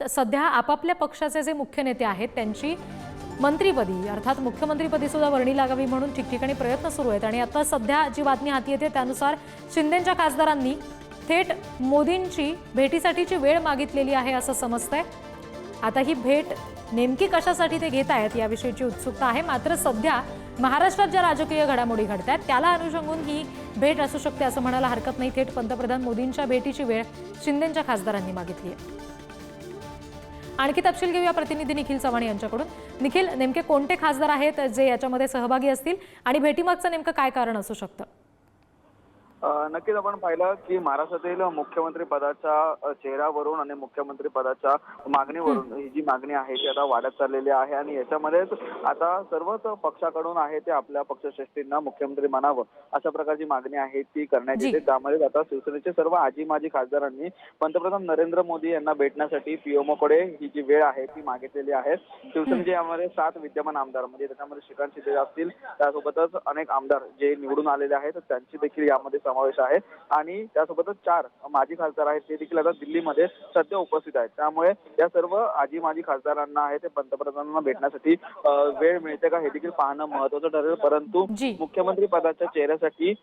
सध्या आपापल्या पक्षाचे जे मुख्य नेते आहेत त्यांची मंत्रिपदी अर्थात मुख्यमंत्रीपदी सुद्धा वर्णी लागावी म्हणून ठिकठिकाणी प्रयत्न सुरू आहेत। आणि आता सध्या जी बातमी हाती येते त्यानुसार शिंदेंच्या खासदारांनी थेट मोदींची भेटीसाठीची वेळ मागितलेली आहे असं समजतंय। आता ही भेट नेमकी कशासाठी ते घेत आहेत याविषयीची उत्सुकता आहे। मात्र सध्या महाराष्ट्रात ज्या राजकीय घडामोडी घडतात त्याला अनुषंगून ही भेट असू शकते असं म्हणायला हरकत नाही। थेट पंतप्रधान मोदींच्या भेटीची वेळ शिंदेंच्या खासदारांनी मागितली आहे। आणखी तपशील घेऊया प्रतिनिधी निखिल चव्हाण यांच्याकडून। निखिल, नेमके कोणते खासदार आहेत जे याच्यामध्ये सहभागी असतील आणि भेटीमागचं नेमकं काय कारण असू शकतं? नक्कीच आपण पाहिलं की महाराष्ट्रातील मुख्यमंत्री पदाच्या चेहऱ्यावरून आणि मुख्यमंत्री पदाच्या मागणीवरून ही जी मागणी आहे ती आता वाढत चाललेली आहे। आणि याच्यामध्येच आता सर्वच पक्षाकडून आहे ते आपल्या पक्षश्रेष्ठींना मुख्यमंत्री मानावं अशा प्रकारची मागणी आहे ती करण्यात येते। त्यामध्ये आता शिवसेनेचे सर्व आजी माजी खासदारांनी पंतप्रधान नरेंद्र मोदी यांना भेटण्यासाठी पीएमओकडे ही जी वेळ आहे ती मागितलेली आहे। शिवसेनेचे यामध्ये 7 विद्यमान आमदार म्हणजे त्याच्यामध्ये श्रीकांत शिंदे असतील, त्यासोबतच अनेक आमदार जे निवडून आलेले आहेत त्यांची देखील यामध्ये समावेश आहे। आणि त्यासोबतच 4 माजी खासदार आहेत ते देखील आता दिल्लीमध्ये सध्या उपस्थित आहेत। त्यामुळे या सर्व आजी माजी खासदारांना आहे ते पंतप्रधानांना भेटण्यासाठी वेळ मिळते का हे देखील पाहणं महत्त्वाचं ठरेल। परंतु मुख्यमंत्री पदाच्या चेहऱ्यासाठी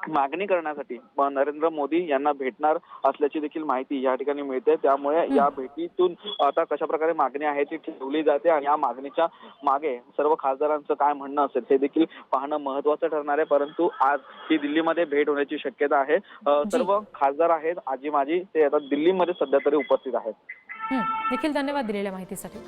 मागणी करण्यासाठी नरेंद्र मोदी यांना भेटणार असल्याची देखील माहिती या ठिकाणी मिळते। त्यामुळे या भेटीतून आता कशा प्रकारे मागणी आहे ती ठेवली जाते आणि या मागणीच्या मागे सर्व खासदारांचं काय म्हणणं असेल हे देखील पाहणं महत्त्वाचं ठरणार आहे। परंतु आज ही दिल्लीमध्ये भेट होण्याची शक्यता आहे। सर्व खासदार आहेत आजी माजी ते आता दिल्लीमध्ये सध्या तरी उपस्थित आहेत। निखिल, धन्यवाद दिलेल्या माहितीसाठी।